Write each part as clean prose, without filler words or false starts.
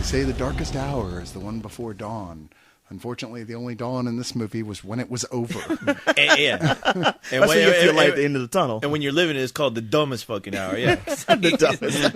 say the darkest hour is the one before dawn. Unfortunately, the only dawn in this movie was when it was over. Yeah. And That's when you feel like the end of the tunnel. And when you're living it, it's called the dumbest fucking hour. Yeah. The dumbest.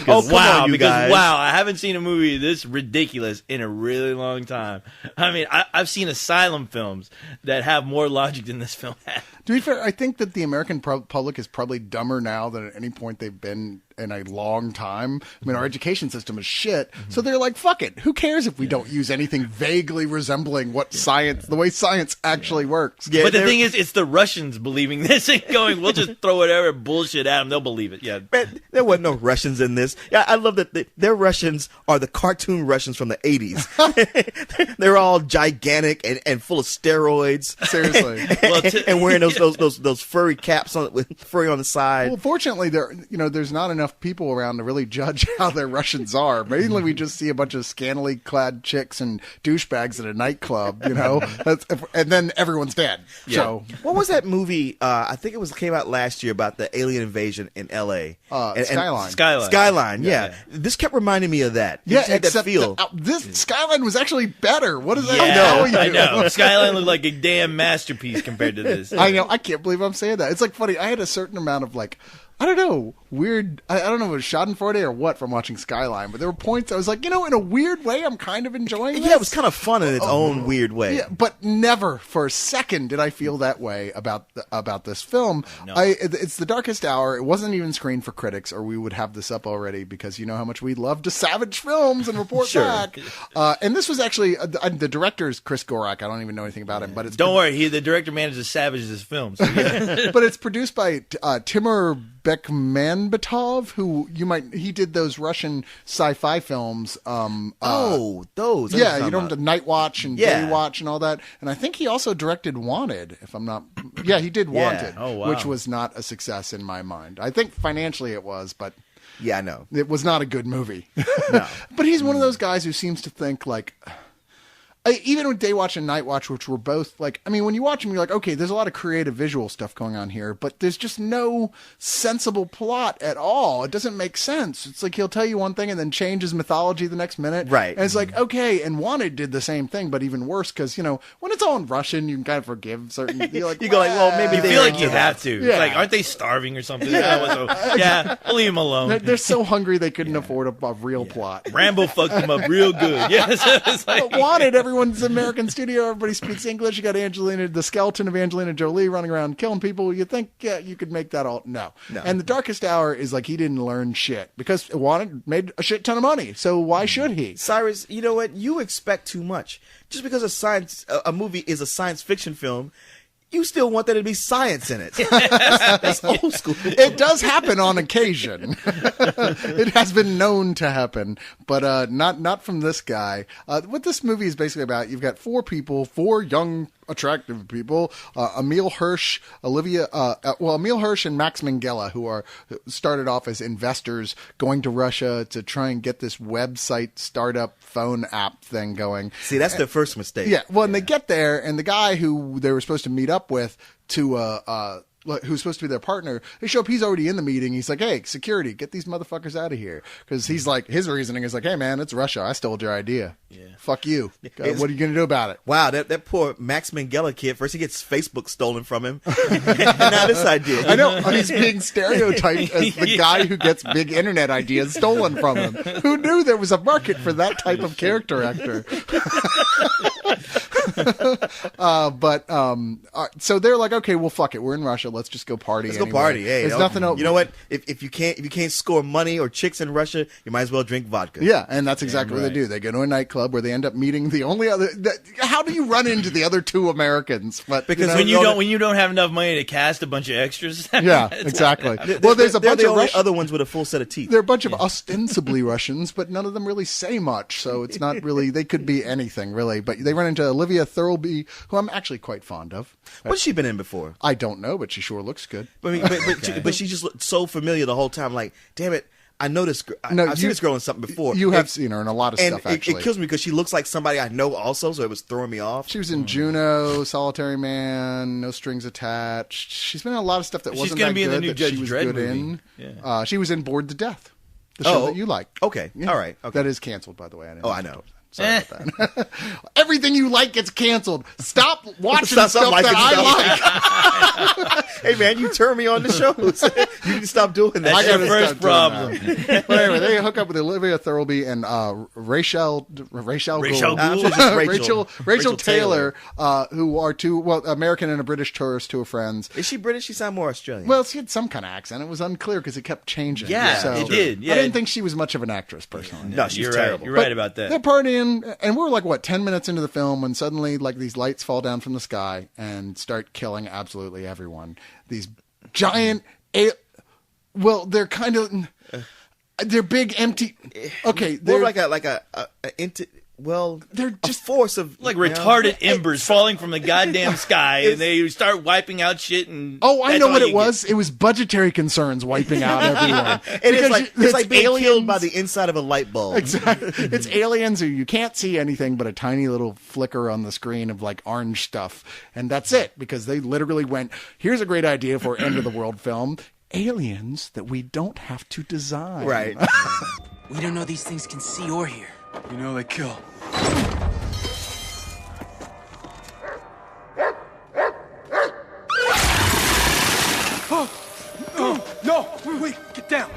Oh, wow. you guys. Wow, I haven't seen a movie this ridiculous in a really long time. I mean, I've seen asylum films that have more logic than this film had. To be fair, I think that the American public is probably dumber now than at any point they've been in a long time. I mean, our education system is shit. So they're like, fuck it. Who cares if we don't use anything vaguely resembling what science, the way science actually works? Yeah, but the thing is, it's the Russians believing this and going, we'll just throw whatever bullshit at them. They'll believe it. Yeah. Man, there wasn't no Russians in this. Yeah, I love that their Russians are the cartoon Russians from the 80s. They're all gigantic and full of steroids. Seriously. And wearing those furry caps with furry on the side. Well, fortunately, there's not enough people around to really judge how their Russians are. Mainly, we just see a bunch of scantily clad chicks and douchebags at a nightclub, and then everyone's dead. Yeah. So, what was that movie? I think came out last year about the alien invasion in L.A. Skyline. Skyline. Yeah. This kept reminding me of that. Yeah, had that feel. This Skyline was actually better. What does that tell you? I know. Skyline looked like a damn masterpiece compared to this. I know. I can't believe I'm saying that. It's like funny. I had a certain amount of I don't know, weird, I don't know if it was schadenfreude or what from watching Skyline, but there were points I was like, in a weird way, I'm kind of enjoying this. Yeah, it was kind of fun in its own weird way. Yeah, but never for a second did I feel that way about this film. No. It's the darkest hour. It wasn't even screened for critics, or we would have this up already, because you know how much we love to savage films and report back. And this was actually, the director is Chris Gorak. I don't even know anything about him, but it's... Don't worry, the director manages to savage this film. So yeah. But it's produced by Timur Bekmambetov, who he did those Russian sci-fi films. Those. Yeah, you know, the Night Watch and Day Watch and all that. And I think he also directed Wanted, if I'm not... Yeah, he did Wanted, which was not a success in my mind. I think financially it was, but... Yeah, I know. It was not a good movie. No. But he's one of those guys who seems to think even with Day Watch and Night Watch, which were both when you watch them, you're like, okay, there's a lot of creative visual stuff going on here, but there's just no sensible plot at all. It doesn't make sense. It's like he'll tell you one thing and then change his mythology the next minute. Right. And it's like, okay, and Wanted did the same thing, but even worse, because, when it's all in Russian, you can kind of forgive certain... You're like, you go maybe you they feel like you have to. Yeah. It's aren't they starving or something? I'll leave them alone. They're so hungry they couldn't afford a real plot. Rambo fucked them up real good. Yes. But Wanted, everyone's American studio, everybody speaks English. You got the skeleton of Angelina Jolie running around killing people. You think, you could make that all... No. And the darkest hour is he didn't learn shit, because Wanted made a shit ton of money. So why should he? Cyrus, you know what? You expect too much. Just because a movie is a science fiction film, you still want there to be science in it. That's old school. It does happen on occasion. It has been known to happen, but not from this guy. What this movie is basically about, you've got four young, attractive people, Emil Hirsch, Emil Hirsch and Max Minghella, who started off as investors going to Russia to try and get this website startup phone app thing going. See, that's their first mistake. Yeah, well, and they get there, and the guy who they were supposed to meet up with who's supposed to be their partner, they show up, he's already in the meeting. He's like, hey, security, get these motherfuckers out of here. Because he's like, his reasoning is like, hey man, it's Russia. I stole your idea. Yeah. Fuck you. What are you going to do about it? Wow, that poor Max Minghella kid, first he gets Facebook stolen from him. And now this idea. I know, he's being stereotyped as the guy who gets big internet ideas stolen from him. Who knew there was a market for that type of character actor? So they're like, okay, well, fuck it. We're in Russia. Let's just go party. Let's go party. Hey, there's nothing else. You know what? If you can't score money or chicks in Russia, you might as well drink vodka. Yeah, and that's exactly what they do. They go to a nightclub where they end up meeting the only other. How do you run into the other two Americans? But because when you don't have enough money to cast a bunch of extras. Yeah, exactly. Well, there's a bunch of other ones with a full set of teeth. There are a bunch of ostensibly Russians, but none of them really say much. So it's not really. They could be anything really. But they run into Olivia Thirlby, who I'm actually quite fond of. What's she been in before? I don't know, but she sure looks good. But she just looked so familiar the whole time. Like, damn it, I know this. I've seen this girl in something before. You have seen her in a lot of stuff, actually. It kills me because she looks like somebody I know also, so it was throwing me off. She was in Juno, Solitary Man, No Strings Attached. She's been in a lot of stuff that wasn't that good. She's going to be in the new Judge she was Dredd good movie. in. Yeah. She was in Bored to Death. The show Oh, that you like. okay. Yeah. All right. Okay. That is canceled, by the way. Oh, I know. Sorry about that. Everything you like gets canceled. Stop watching Stop stuff liking that I like. Hey, man, you turn me on the shows. You need to stop doing that. That's I your gotta first stop doing problem. that. But anyway, they hook up with Olivia Thirlby and Rachel Rachel Gould. Gould. I'm sure it's just Rachel Taylor, who are two American and a British tourist, two friends. Is she British? She sound more Australian. Well, she had some kind of accent. It was unclear because it kept changing. Yeah, so it did. Yeah. I didn't think she was much of an actress personally. No, she's You're terrible. right. You're right about that. They're partying, and we're like, what, 10 minutes into the film when suddenly, like, these lights fall down from the sky and start killing absolutely everyone. These giant, well, they're kind of, they're big, empty, okay. More They're like a well, They're a just- force of Like you know? retarded embers falling from the goddamn sky, and they start wiping out shit. And Oh, I that's know all what you it was. It was budgetary concerns wiping out everyone. And it's like it's being killed aliens. by the inside of a light bulb. Exactly. It's aliens who you can't see anything but a tiny little flicker on the screen of like orange stuff. And that's it, because they literally went, here's a great idea for end of the world film. Aliens that we don't have to design. Right. We don't know these things can see or hear. You know they kill. Oh, no! Wait, get down!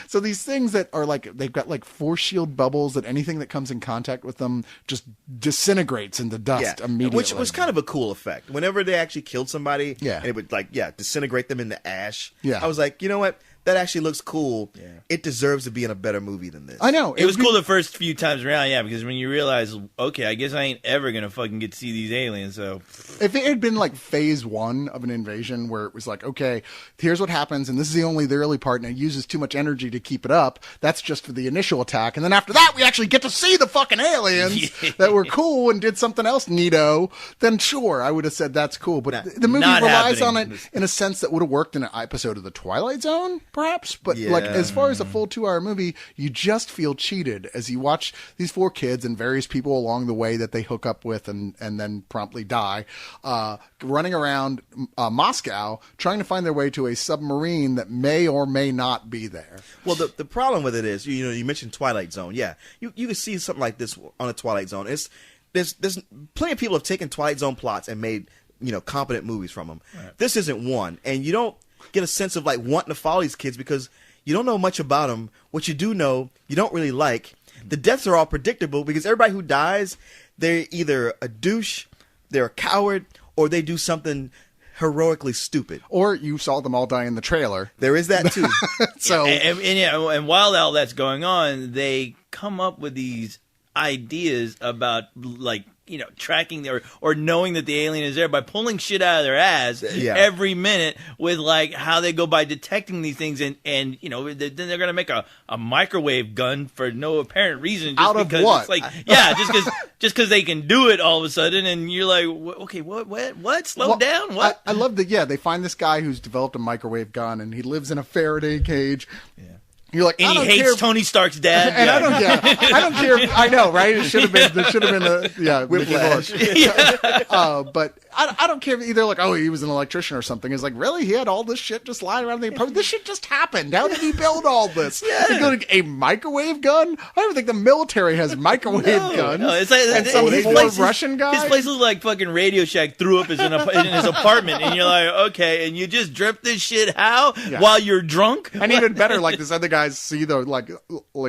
So these things that are like, they've got like force shield bubbles that anything that comes in contact with them just disintegrates into dust immediately. Which was kind of a cool effect. Whenever they actually killed somebody, Yeah. and it would disintegrate them into ash. Yeah. I was like, you know what? That actually looks cool. Yeah. It deserves to be in a better movie than this. I know. It was cool the first few times around, yeah, because when you realize, okay, I guess I ain't ever gonna fucking get to see these aliens, so If it had been like phase one of an invasion where it was like, okay, here's what happens, and this is the early part, and it uses too much energy to keep it up. That's just for the initial attack. And then after that, we actually get to see the fucking aliens that were cool and did something else neato. Then sure, I would have said that's cool. But the movie not relies on happening. it in a sense that would have worked in an episode of The Twilight Zone, perhaps. But like, Yeah. as far as a full 2-hour movie, you just feel cheated as you watch these 4 kids and various people along the way that they hook up with and then promptly die, running around Moscow trying to find their way to a submarine that may or may not be there. Well, the problem with it is, you mentioned Twilight Zone. Yeah, you can see something like this on a Twilight Zone. There's plenty of people have taken Twilight Zone plots and made competent movies from them. Right. This isn't one, and you don't get a sense of like wanting to follow these kids because you don't know much about them. What you do know, you don't really like. The deaths are all predictable because everybody who dies, they're either a douche, they're a coward, or they do something heroically stupid. Or you saw them all die in the trailer. There is that too. So and while all that's going on, they come up with these ideas about like tracking or knowing that the alien is there by pulling shit out of their ass every minute with like how they go by detecting these things and then they're gonna make a microwave gun for no apparent reason just out of because what? It's like just because they can do it all of a sudden and you're like okay what slow down what I love that. They find this guy who's developed a microwave gun and he lives in a Faraday cage. You're like, and I he don't hates care. Tony Stark's dad. And I don't care. I know, right? There should have been a Whiplash. But I don't care either. Like, oh, he was an electrician or something. It's like, really? He had all this shit just lying around the apartment. This shit just happened. How did he build all this? A microwave gun? I don't even think the military has microwave guns. No, it's like and some his poor place is- Russian guy. His place looks like fucking Radio Shack threw up in his apartment, and you're like, okay, and you just drip this shit how while you're drunk? And even better, like this other guys see the like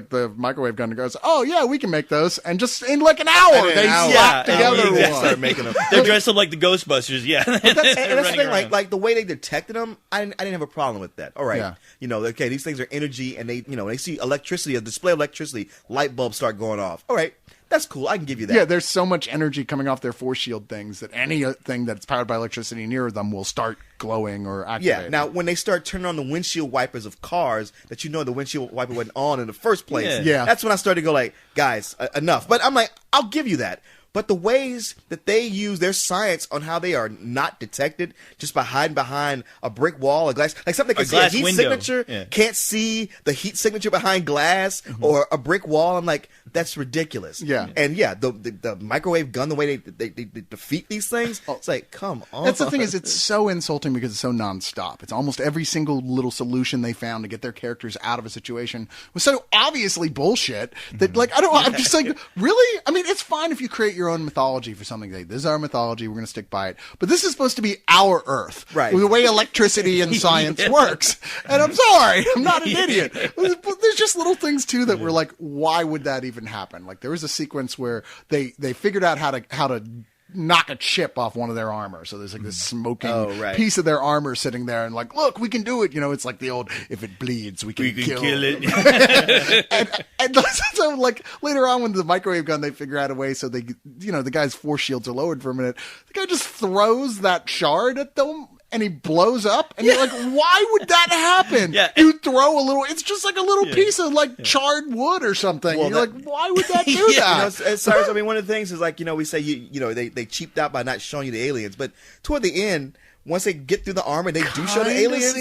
the microwave gun and goes, oh yeah, we can make those, and just in like an hour they slap together exactly. one. Start making them. They're dressed up like the Ghostbusters, yeah. And that's the Running thing, around. like the way they detected them, I didn't have a problem with that. All right, Yeah. Okay, these things are energy, and they see electricity, a display of electricity, light bulbs start going off. All right, that's cool. I can give you that. Yeah, there's so much energy coming off their force shield things that anything that's powered by electricity near them will start glowing or activating. Yeah. Now, when they start turning on the windshield wipers of cars, that the windshield wiper wasn't on in the first place. Yeah. That's when I started to go like, guys, enough. But I'm like, I'll give you that. But the ways that they use their science on how they are not detected just by hiding behind a brick wall, a glass, like something that can see a heat signature, can't see the heat signature behind glass or a brick wall. I'm like, that's ridiculous. Yeah. And yeah, the microwave gun, the way they defeat these things, it's like, come on. That's the thing is, it's so insulting because it's so nonstop. It's almost every single little solution they found to get their characters out of a situation was so obviously bullshit that, like, I'm just like, really? I mean, it's fine if you create your own mythology for something. Like, this is our mythology, we're going to stick by it. But this is supposed to be our Earth. Right. The way electricity and science works. And I'm sorry, I'm not an idiot. There's just little things, too, that were like, why would that even happen? Like, there was a sequence where they figured out how to knock a chip off one of their armor. So there's like this smoking piece of their armor sitting there and like, look, we can do it. You know, it's like the old, if it bleeds, we can kill it. and so like later on when the microwave gun, they figure out a way so they, you know, the guy's force shields are lowered for a minute. The guy just throws that shard at them. And he blows up, and you're like, why would that happen? You throw a little, it's just like a little piece of like charred wood or something. Well, you're like, why would that do that? You know, Cyrus, I mean, one of the things is like, you know, we say, you know, they cheaped out by not showing you the aliens, but toward the end, once they get through the armor, they do show the aliens,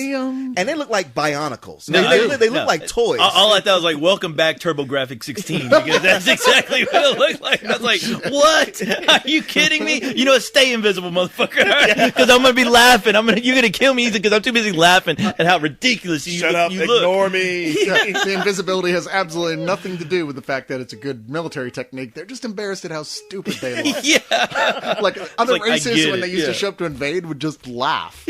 and they look like Bionicles. No, they look like toys. All I thought was like, welcome back TurboGrafx 16, because that's exactly what it looked like. I was like, what? Are you kidding me? You know, stay invisible, motherfucker, because I'm going to be laughing. You're going to kill me easy because I'm too busy laughing at how ridiculous you look. Shut up, ignore me. The invisibility has absolutely nothing to do with the fact that it's a good military technique. They're just embarrassed at how stupid they look. Like other races, when they used to show up to invade, would just laugh.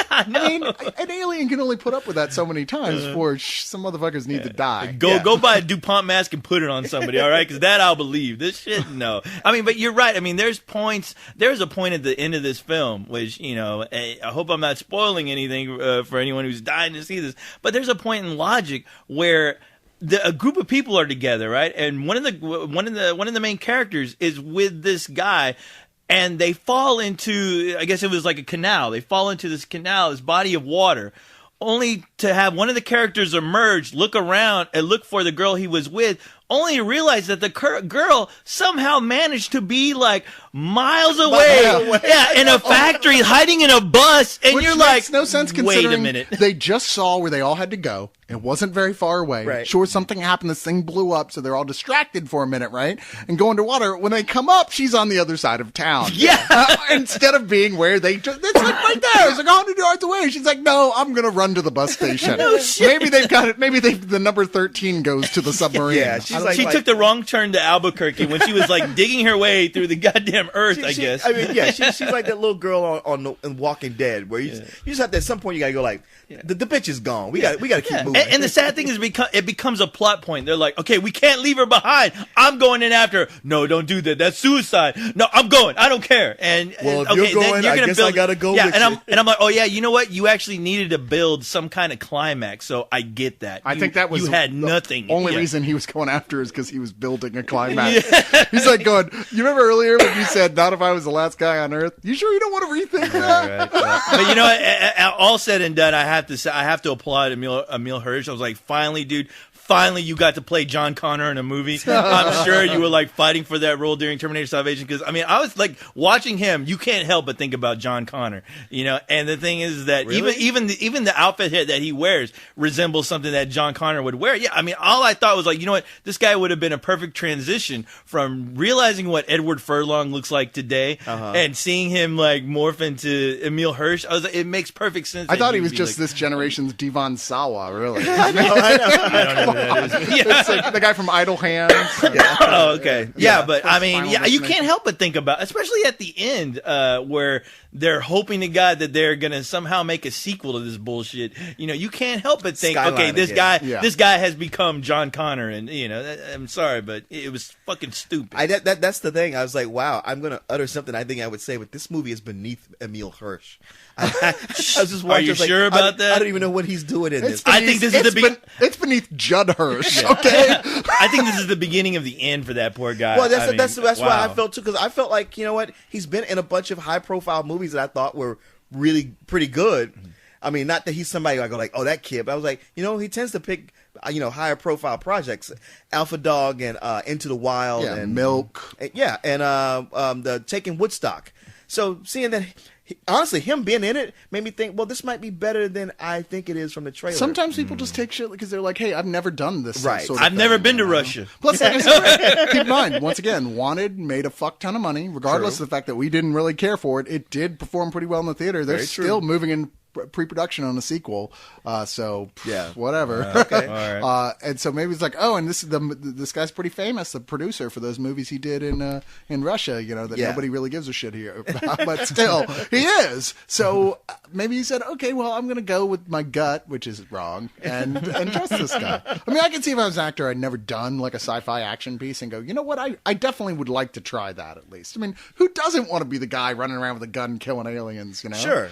I mean, an alien can only put up with that so many times before some motherfuckers need to die. Go buy a DuPont mask and put it on somebody, all right? Because that I'll believe. This shit, no. I mean, but you're right. I mean, there's a point at the end of this film, which, you know, I hope I'm not spoiling anything for anyone who's dying to see this, but there's a point in logic where a group of people are together, right? And one of the main characters is with this guy. And they fall into, I guess it was like a canal. They fall into this canal, this body of water, only to have one of the characters emerge, look around, and look for the girl he was with, only to realize that the girl somehow managed to be like miles away. Yeah, in a factory, hiding in a bus, and you're like, makes no sense considering wait a minute. They just saw where they all had to go. It wasn't very far away. Right. Sure, something happened. This thing blew up, so they're all distracted for a minute, right? And go underwater. When they come up, she's on the other side of town. Yeah. Instead of being where it's like right there. It's like 100 yards away. She's like, no, I'm going to run to the bus station. No shit. Maybe they've got it. Maybe the number 13 goes to the submarine. Yeah, she took the wrong turn to Albuquerque when she was like digging her way through the goddamn earth, I guess. I mean, yeah, she's like that little girl on Walking Dead, where you just have to, at some point you gotta go like, the bitch is gone. We got to keep moving. And the sad thing is, it becomes a plot point. They're like, okay, we can't leave her behind. I'm going in after her. No, don't do that. That's suicide. No, I'm going. I don't care. And well, if okay, you're going, I guess I gotta go. Yeah, with and you. I'm like, oh yeah, you know what? You actually needed to build some kind of climax, so I get that. I think that was you had nothing. The only reason he was going after is because he was building a climax. He's like going, you remember earlier when you said, not if I was the last guy on Earth? You sure you don't want to rethink that? Right. But you know what? All said and done, I have to applaud Emil Hirsch. I was like, finally, dude. Finally, you got to play John Connor in a movie. I'm sure you were like fighting for that role during Terminator Salvation, because I mean, I was like watching him. You can't help but think about John Connor, you know. And the thing is that even the outfit that he wears resembles something that John Connor would wear. Yeah, I mean, all I thought was like, you know what, this guy would have been a perfect transition from realizing what Edward Furlong looks like today and seeing him like morph into Emil Hirsch. I was like, it makes perfect sense. I thought he was just this generation's Devon Sawa, really. I know. It's like the guy from Idle Hands. Oh, okay. Yeah, but I mean, you can't help but think about, especially at the end, where they're hoping to God that they're gonna somehow make a sequel to this bullshit. You know, you can't help but think, okay, this guy has become John Connor, and you know, I'm sorry, but it was fucking stupid. That's the thing. I was like, wow, I'm gonna utter something I think I would say, but this movie is beneath Emil Hirsch. I was just watching. Are you sure about that? I don't even know what he's doing in this. I think this is the beginning. It's beneath Judd Hirsch. Okay. I think this is the beginning of the end for that poor guy. Well, that's why I felt too, because I felt like, you know what, he's been in a bunch of high profile movies that I thought were really pretty good. I mean, not that he's somebody I go like, oh, that kid, but I was like, he tends to pick, higher profile projects, Alpha Dog and Into the Wild and Milk, and the Taking Woodstock. So seeing that. Honestly, him being in it made me think, well, this might be better than I think it is from the trailer. Sometimes people just take shit because they're like, hey, I've never done this. Right. Sort of I've thing, never been to Russia. Plus, like I said, keep in mind, once again, Wanted made a fuck ton of money, regardless of the fact that we didn't really care for it. It did perform pretty well in the theater. They're still moving in pre-production on a sequel, whatever. Okay, all right. And so maybe it's like, oh, and this guy's pretty famous, the producer for those movies he did in Russia, that nobody really gives a shit here about, but still he is. So maybe he said, okay, well, I'm gonna go with my gut, which is wrong, and trust this guy. I mean, I can see if I was an actor, I'd never done like a sci-fi action piece and go, you know what, I definitely would like to try that at least. I mean, who doesn't want to be the guy running around with a gun killing aliens? Sure.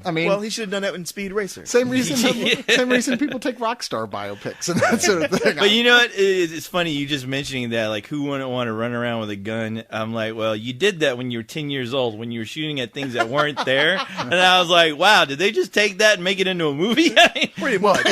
I mean, well, he should have done that in Speed Racer. Same reason people take rock star biopics and that sort of thing. But you know what? It's funny you just mentioning that. Like, who wouldn't want to run around with a gun? I'm like, well, you did that when you were 10 years old, when you were shooting at things that weren't there. And I was like, wow, did they just take that and make it into a movie? Pretty much.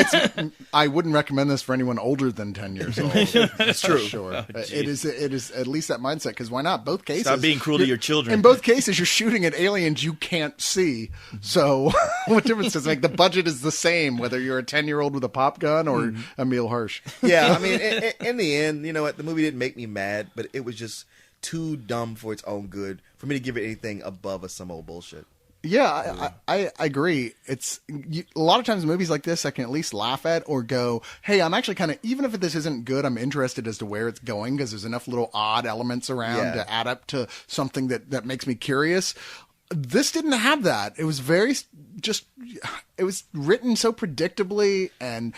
I wouldn't recommend this for anyone older than 10 years old. That's true. Sure. Oh, it is at least that mindset, because why not? Both cases. Stop being cruel to your children. In both cases, you're shooting at aliens you can't see. So what difference does it make? The budget is the same, whether you're a 10-year-old with a pop gun or Emil Hirsch. Yeah, I mean, in the end, you know what? The movie didn't make me mad, but it was just too dumb for its own good for me to give it anything above some old bullshit. Yeah, I agree. It's a lot of times movies like this I can at least laugh at or go, hey, I'm actually kind of, even if this isn't good, I'm interested as to where it's going because there's enough little odd elements around to add up to something that makes me curious. This didn't have that. It was it was written so predictably and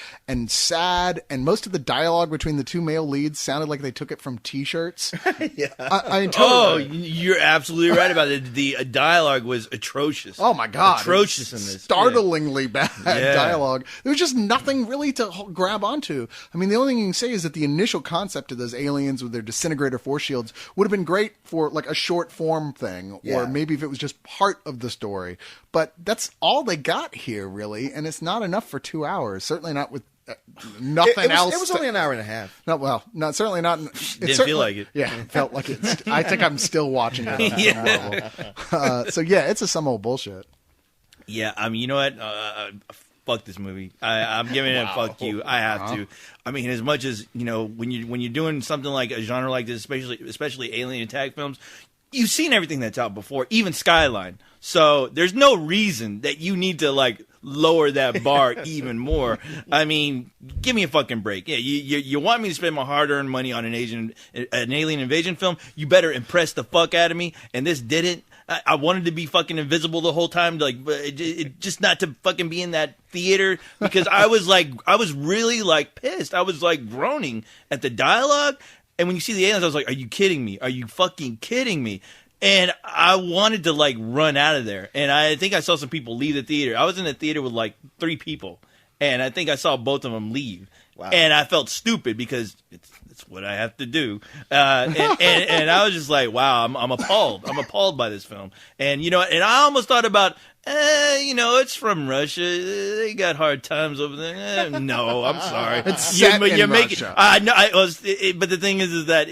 sad, and most of the dialogue between the two male leads sounded like they took it from T-shirts. Yeah. I mean, totally. Oh, you're absolutely right about it. The dialogue was atrocious. Oh my god, atrocious in this. Startlingly bad dialogue. There was just nothing really to grab onto. I mean, the only thing you can say is that the initial concept of those aliens with their disintegrator force shields would have been great for like a short form thing, or maybe if it was just part of the story. But that's all they got here, really, and it's not enough for 2 hours. Certainly not with nothing else. It was only an hour and a half. Certainly not. Didn't feel like it. Yeah, it felt like it. I think I'm still watching it. So it's some old bullshit. Yeah, I mean, you know what? Fuck this movie. I'm giving it a fuck you. I have to. I mean, as much as when you're doing something like a genre like this, especially alien attack films, you've seen everything that's out before, even Skyline. So there's no reason that you need to lower that bar even more. I mean, give me a fucking break. Yeah, you want me to spend my hard-earned money on an alien invasion film? You better impress the fuck out of me. And this didn't. I wanted to be fucking invisible the whole time, just not to fucking be in that theater, because I was really pissed. I was groaning at the dialogue. And when you see the aliens, I was like, are you kidding me? Are you fucking kidding me? And I wanted to run out of there. And I think I saw some people leave the theater. I was in the theater with 3 people. And I think I saw both of them leave. Wow. And I felt stupid because it's what I have to do. And I was just like, wow, I'm appalled. I'm appalled by this film. And, and I almost thought about, it's from Russia. They got hard times over there. No, I'm sorry. It's set in Russia. But the thing is that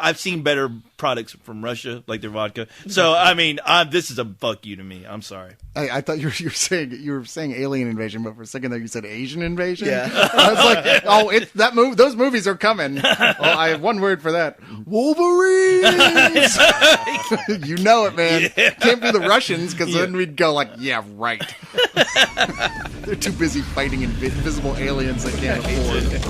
I've seen better products from Russia, like their vodka. So I mean, this is a fuck you to me. I'm sorry. I thought you were saying alien invasion, but for a second there you said Asian invasion. Yeah. I was like, those movies are coming. I have one word for that: Wolverines. You know it, man. Yeah. Can't be the Russians, because then we'd go yeah, right. They're too busy fighting invisible aliens they can't afford.